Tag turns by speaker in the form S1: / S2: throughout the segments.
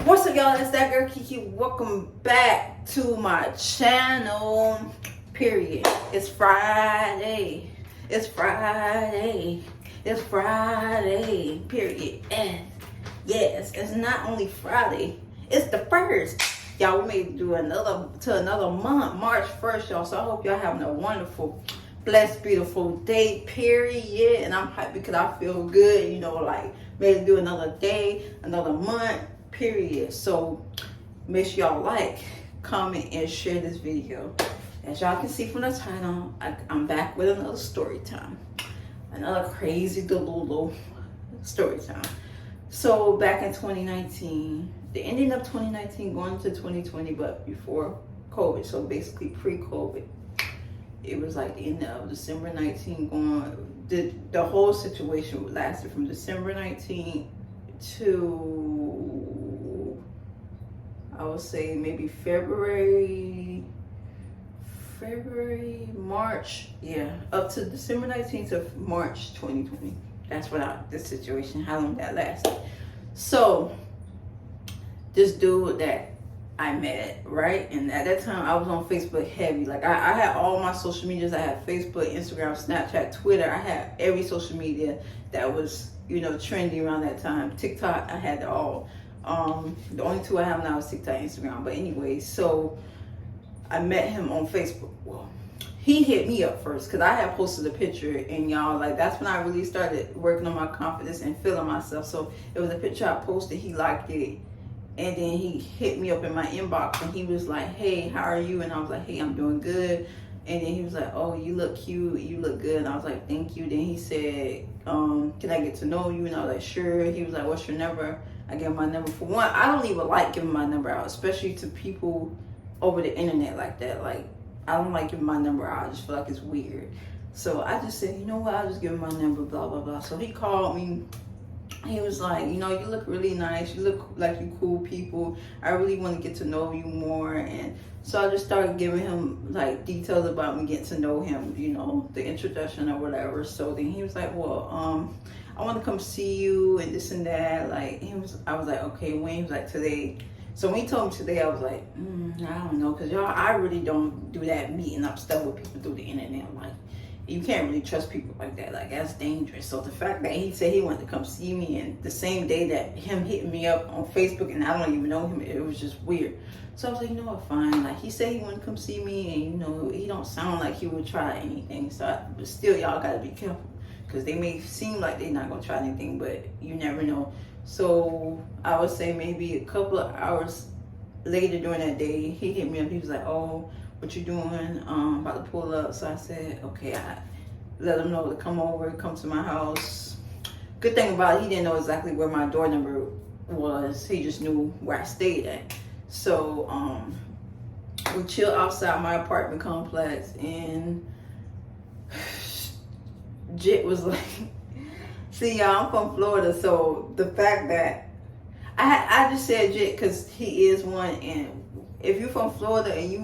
S1: What's up, y'all? It's that girl Kiki. Welcome back to my channel. Period. It's Friday. It's Friday. It's Friday. Period. And yes, it's not only Friday. It's the first. Y'all, we may do another month, March 1st, y'all. So I hope y'all having a wonderful, blessed, beautiful day. Period. And I'm happy because I feel good. You know, like maybe do another day, another month. Period. So make sure y'all like, comment, and share this video. As y'all can see from the title, I'm back with another story time, another crazy delulu story time. So back in 2019, the ending of 2019 going to 2020, but before COVID, so basically pre-COVID, it was like the end of December 19 going, the whole situation lasted from December 19 to, I would say maybe February, March, yeah, up to December 19th to March 2020. That's what this situation, how long that lasted. So this dude that I met, right? And at that time I was on Facebook heavy. Like I had all my social medias. I had Facebook, Instagram, Snapchat, Twitter. I had every social media that was, you know, trendy around that time. TikTok, I had it all. The only two I have now is TikTok and Instagram. But anyway, so I met him on Facebook. Well, he hit me up first because I had posted a picture, and y'all, like, that's when I really started working on my confidence and feeling myself. So it was a picture I posted, he liked it, and then he hit me up in my inbox and he was like, hey, how are you? And I was like, hey, I'm doing good. And then he was like, oh, you look cute, you look good. And I was like, thank you. Then he said, can I get to know you? And I was like, sure. He was like, what's your number? I gave him my number. For one, I don't even like giving my number out, especially to people over the internet like that. Like, I don't like giving my number out. I just feel like it's weird. So I just said, you know what, I'll just give him my number, blah, blah, blah. So he called me. He was like, you know, you look really nice. You look like you cool people. I really want to get to know you more. And so I just started giving him like details about me getting to know him, you know, the introduction or whatever. So then he was like, well, I want to come see you and this and that. Like, I was like, okay, when? He was like, today. So when he told me today, I was like, I don't know, because y'all, I really don't do that meeting up stuff with people through the internet. Like, you can't really trust people like that. Like, that's dangerous. So the fact that he said he wanted to come see me, and the same day that him hitting me up on Facebook, and I don't even know him, it was just weird. So I was like, you know what, fine. Like, he said he wanted to come see me, and you know, he don't sound like he would try anything. So, but still, y'all gotta be careful, because they may seem like they're not gonna try anything, but you never know. So I would say maybe a couple of hours later during that day, he hit me up. He was like, oh, what you doing? About to pull up. So I said, okay. I let him know to come over, come to my house. Good thing about it, he didn't know exactly where my door number was. He just knew where I stayed at. So we chilled outside my apartment complex, and Jit was like, see, y'all, I'm from Florida, so the fact that I just said Jit because he is one, and if you're from Florida and you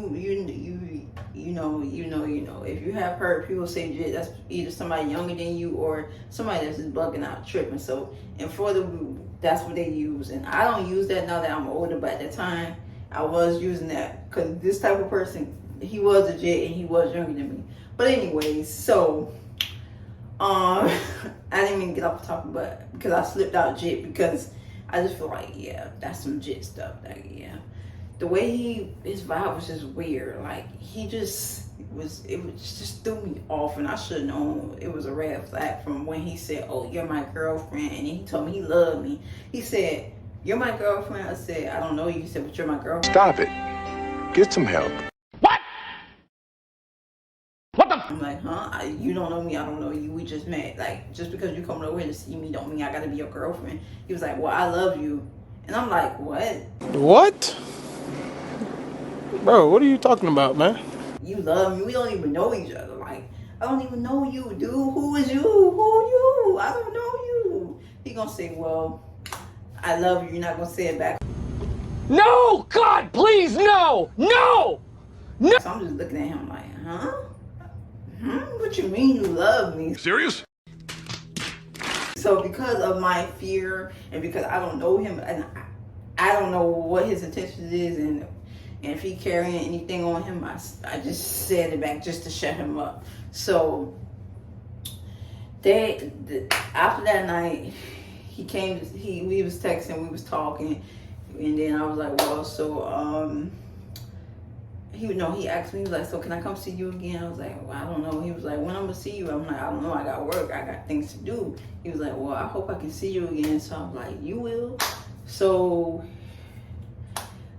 S1: know, if you have heard people say Jit, that's either somebody younger than you or somebody that's just bugging out, tripping. So in Florida, that's what they use, and I don't use that now that I'm older, but at that time I was using that because this type of person, he was a Jit and he was younger than me. But anyways, so I didn't even get off the topic, but because I slipped out Jit, because I just feel like, yeah, that's some Jit stuff. Like, yeah, the way his vibe was just weird. Like, it just threw me off, and I should have known it was a red flag from when he said, oh, you're my girlfriend, and then he told me he loved me. He said, you're my girlfriend. I said, I don't know you. He said, but you're my girlfriend.
S2: Stop it. Get some help.
S1: I'm like, huh? You don't know me, I don't know you. We just met. Like, just because you coming over here to see me don't mean I gotta be your girlfriend. He was like, well, I love you. And I'm like, what?
S3: What? Bro, what are you talking about, man?
S1: You love me? We don't even know each other. Like, I don't even know you, dude. Who is you? Who are you? I don't know you. He gonna say, well, I love you. You're not gonna say it back.
S3: No! God, please, no! No! No!
S1: So I'm just looking at him like, huh? What you mean you love me?
S2: Serious?
S1: So because of my fear and because I don't know him, and I don't know what his intentions is, and if he carrying anything on him, I just said it back just to shut him up. So after that night, he came. We was texting, we was talking, and then I was like, well, so he asked me, he was like, so can I come see you again? I was like, well, I don't know. He was like, when I'm gonna see you? I'm like, I don't know. I got work. I got things to do. He was like, well, I hope I can see you again. So I'm like, you will. So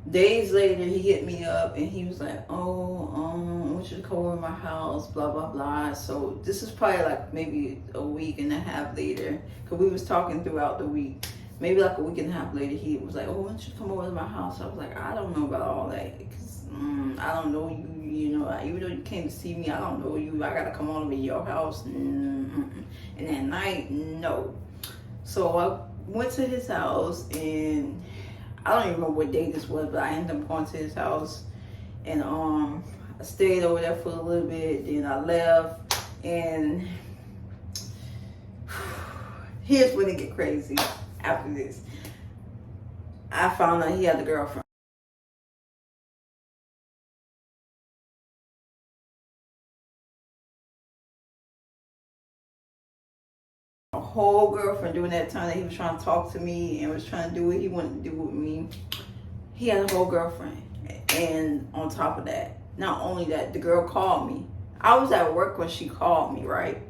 S1: days later, he hit me up and he was like, oh, I want you to come over to my house, blah, blah, blah. So this is probably like maybe a week and a half later, because we was talking throughout the week. Maybe like a week and a half later, he was like, oh, why don't you come over to my house? I was like, I don't know about all that, because I don't know you, you know, even though you came to see me, I don't know you. I got to come all over to your house. And that night, no. So I went to his house, and I don't even remember what day this was, but I ended up going to his house, and I stayed over there for a little bit. Then I left, and here's when it get crazy. After this, I found out he had a girlfriend. A whole girlfriend during that time that he was trying to talk to me and was trying to do what he wanted to do with me. He had a whole girlfriend. And on top of that, not only that, the girl called me. I was at work when she called me, right?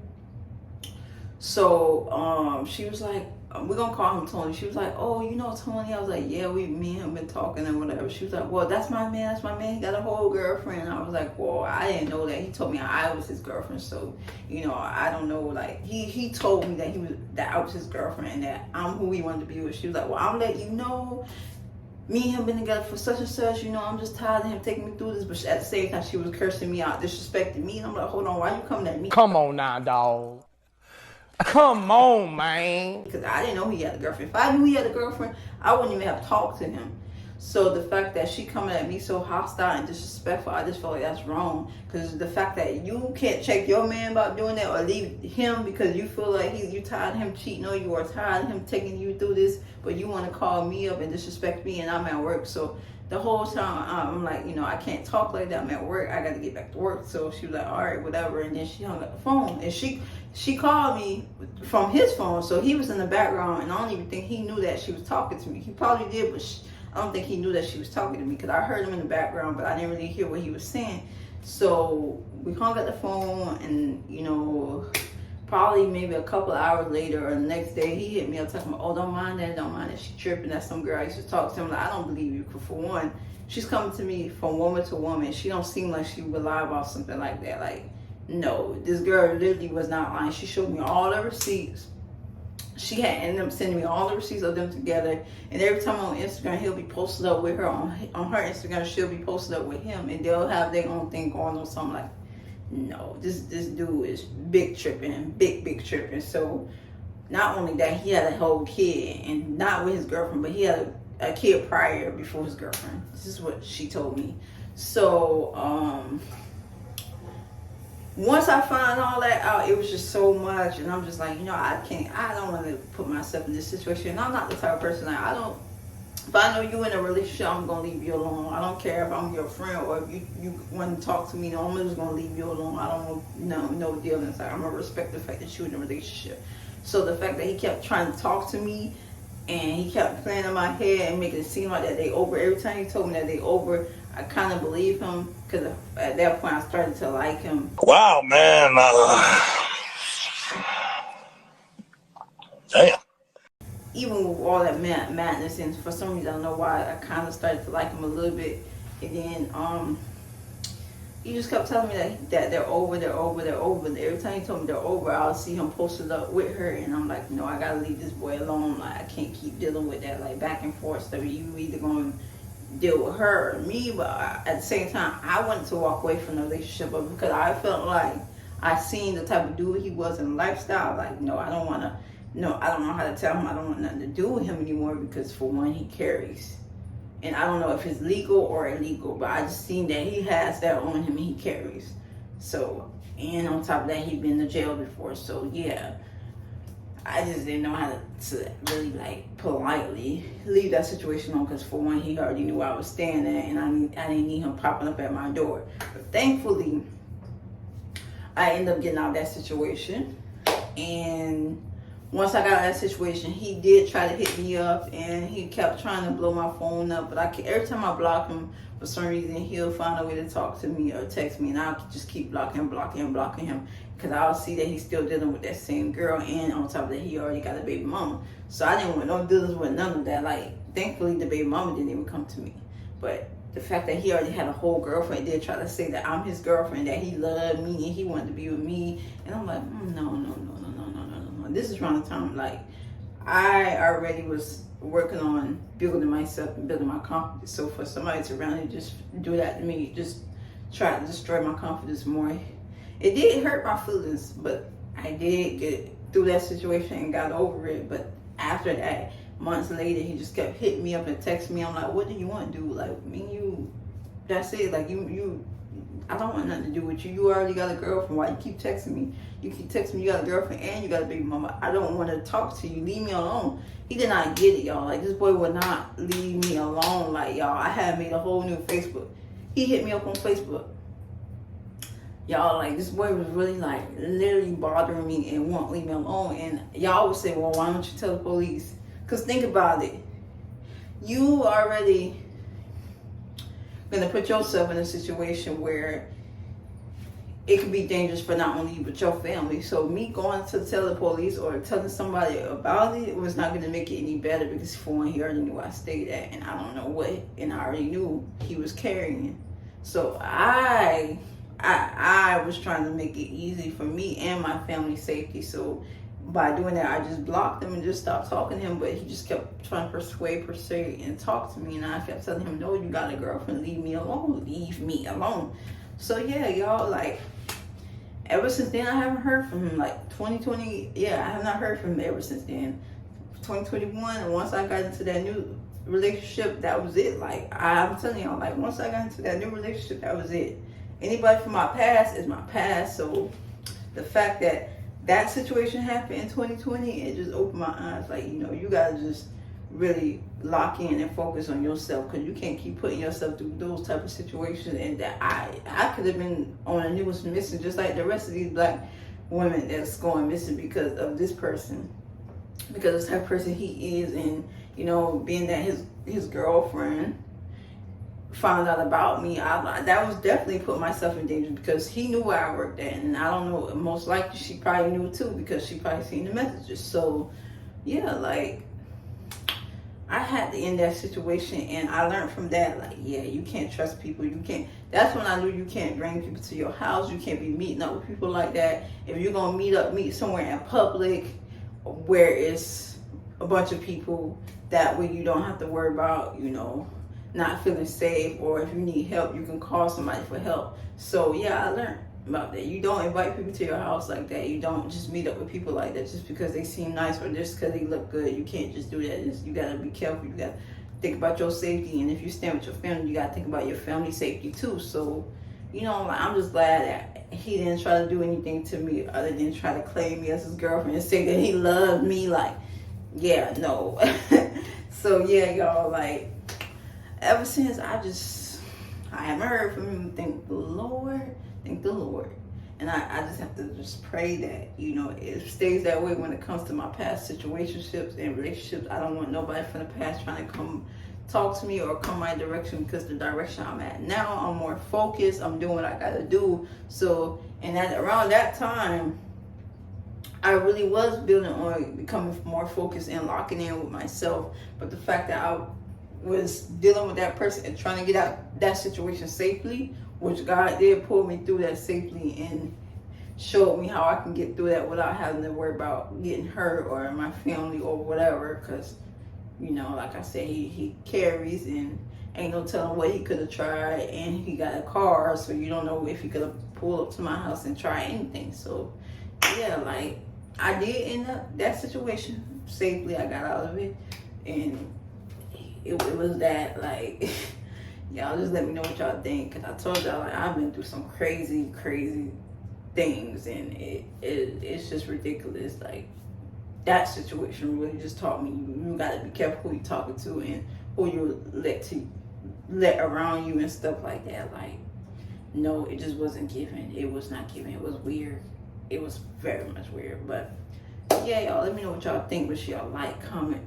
S1: So she was like, we're gonna call him Tony. She was like, oh, you know Tony? I was like, yeah, me and him been talking and whatever. She was like, well, that's my man. He got a whole girlfriend. I was like, well, I didn't know that. He told me I was his girlfriend. So, you know, I don't know. Like he told me that I was his girlfriend and that I'm who he wanted to be with. She was like, well, I'm letting you know, me and him been together for such and such, you know, I'm just tired of him taking me through this. But at the same time, she was cursing me out, disrespecting me. And I'm like, hold on, why you coming at me?
S3: Come on now, dog. Come on, man.
S1: Because I didn't know he had a girlfriend. If I knew he had a girlfriend, I wouldn't even have talked to him. So the fact that she coming at me so hostile and disrespectful, I just feel like that's wrong. Because the fact that you can't check your man about doing that or leave him because you feel like you tired of him cheating on you or tired of him taking you through this, but you want to call me up and disrespect me and I'm at work. So the whole time I'm like, you know, I can't talk like that. I'm at work. I got to get back to work. So she was like, all right, whatever. And then she hung up the phone. And she called me from his phone. So he was in the background. And I don't even think he knew that she was talking to me. He probably did, but I don't think he knew that she was talking to me because I heard him in the background, but I didn't really hear what he was saying. So we hung up the phone and, you know, probably maybe a couple of hours later or the next day, he hit me up talking about, oh, don't mind that. She tripping. That's some girl I used to talk to. I'm like, I don't believe you. Because for one, she's coming to me from woman to woman. She don't seem like she would lie about something like that. Like, no, this girl literally was not lying. She showed me all the receipts. She had ended up sending me all the receipts of them together. And every time on Instagram, he'll be posted up with her. On her Instagram, she'll be posted up with him. And they'll have their own thing going on. So I'm like, no, this dude is big tripping, big tripping. So not only that, he had a whole kid, and not with his girlfriend, but he had a kid prior before his girlfriend. This is what she told me. So once I found all that out, it was just so much, and I'm just like, you know, I don't want to put myself in this situation. And I'm not the type of person that if I know you in a relationship, I'm going to leave you alone. I don't care if I'm your friend or if you want to talk to me. No, I'm just going to leave you alone. I don't want no deal inside. I'm going to respect the fact that you're in a relationship. So the fact that he kept trying to talk to me and he kept playing in my head and making it seem like that they over. Every time he told me that they over, I kind of believe him because at that point I started to like him.
S2: Wow, man. Damn.
S1: Even with all that madness, and for some reason I don't know why, I kind of started to like him a little bit. And then he just kept telling me that they're over. And every time he told me they're over, I'll see him posted up with her, and I'm like, no, I gotta leave this boy alone. Like, I can't keep dealing with that like back and forth stuff. You either gonna deal with her or me, but at the same time, I wanted to walk away from the relationship, but because I felt like I seen the type of dude he was in lifestyle. Like, no, I don't know how to tell him I don't want nothing to do with him anymore because for one, he carries. And I don't know if it's legal or illegal, but I just seen that he has that on him and he carries. So, and on top of that, he'd been to jail before. So, yeah. I just didn't know how to really like politely leave that situation on, because for one, he already knew where I was staying at, and I didn't need him popping up at my door. But thankfully, I ended up getting out of that situation. And once I got out of that situation, he did try to hit me up, and he kept trying to blow my phone up. But every time I block him, for some reason, he'll find a way to talk to me or text me, and I'll just keep blocking him. Because I'll see that he's still dealing with that same girl, and on top of that, he already got a baby mama. So I didn't want no dealings with none of that. Like, thankfully, the baby mama didn't even come to me. But the fact that he already had a whole girlfriend, did try to say that I'm his girlfriend, that he loved me and he wanted to be with me. And I'm like, no. This is around the time, like, I already was working on building myself and building my confidence. So for somebody to randomly just do that to me, just try to destroy my confidence more. It did hurt my feelings, but I did get through that situation and got over it. But after that, months later, he just kept hitting me up and texting me. I'm like, what do you want to do? Like, me and you, that's it. Like, I don't want nothing to do with you. You already got a girlfriend. Why you keep texting me? You keep texting me, you got a girlfriend and you got a baby mama. I don't want to talk to you. Leave me alone. He did not get it, y'all. Like, this boy would not leave me alone. Like, y'all, I had made a whole new Facebook. He hit me up on Facebook. Y'all, like, this boy was really, like, literally bothering me and won't leave me alone. And y'all would say, well, why don't you tell the police? Because think about it. You already gonna put yourself in a situation where it could be dangerous for not only you but your family. So me going to tell the police or telling somebody about it was not gonna make it any better, because for one, he already knew where I stayed at, and I don't know what, and I already knew he was carrying. So I was trying to make it easy for me and my family's safety. So by doing that, I just blocked him and just stopped talking to him. But he just kept trying to persuade, and talk to me. And I kept telling him, no, you got a girlfriend. Leave me alone. Leave me alone. So yeah, y'all, like, ever since then, I haven't heard from him. Like 2020, yeah, I have not heard from him ever since then. 2021, and once I got into that new relationship, that was it. Like, I'm telling y'all, like, once I got into that new relationship, that was it. Anybody from my past is my past. So the fact that that situation happened in 2020, it just opened my eyes. Like, you know, you gotta just really lock in and focus on yourself, because you can't keep putting yourself through those type of situations. And that I could have been on the news missing, just like the rest of these black women that's going missing because of this person, because of the type of person he is. And, you know, being that his girlfriend found out about me, that was definitely put myself in danger, because he knew where I worked at, and I don't know, most likely she probably knew too, because she probably seen the messages. So yeah, like, I had to end that situation, and I learned from that, like, yeah, you can't trust people. You can't. That's when I knew you can't bring people to your house. You can't be meeting up with people like that. If you're gonna meet somewhere in public where it's a bunch of people, that way you don't have to worry about, you know, not feeling safe, or if you need help, you can call somebody for help. So yeah, I learned about that. You don't invite people to your house like that. You don't just meet up with people like that just because they seem nice or just because they look good. You can't just do that. You gotta be careful. You gotta think about your safety, and if you stand with your family, you gotta think about your family safety too. So, you know, I'm just glad that he didn't try to do anything to me other than try to claim me as his girlfriend and say that he loved me. Like, yeah, no. So yeah, y'all, like, ever since, I haven't heard from him. Thank the Lord. And I just have to just pray that, you know, it stays that way when it comes to my past situationships and relationships. I don't want nobody from the past trying to come talk to me or come my direction, because the direction I'm at now, I'm more focused. I'm doing what I gotta do. So, and around that time, I really was building on becoming more focused and locking in with myself. But the fact that I was dealing with that person and trying to get out that situation safely, which God did pull me through that safely and showed me how I can get through that without having to worry about getting hurt or my family or whatever. Because, you know, like I said, he carries, and ain't no telling what he could have tried, and he got a car, so you don't know if he could have pulled up to my house and tried anything. So yeah, like, I did end up that situation safely. I got out of it, and it was that, like, y'all just let me know what y'all think, because I told y'all, like, I've been through some crazy things, and it's just ridiculous. Like, that situation really just taught me you gotta be careful who you talking to and who you let around you and stuff like that. Like, no, it just wasn't given. It was not given. It was weird. It was very much weird. But yeah, y'all, let me know what y'all think. Wish y'all like, comment,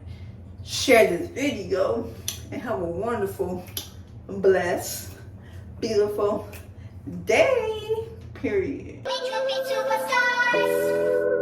S1: share this video, and have a wonderful, blessed, beautiful day. Period.
S4: We could be superstars.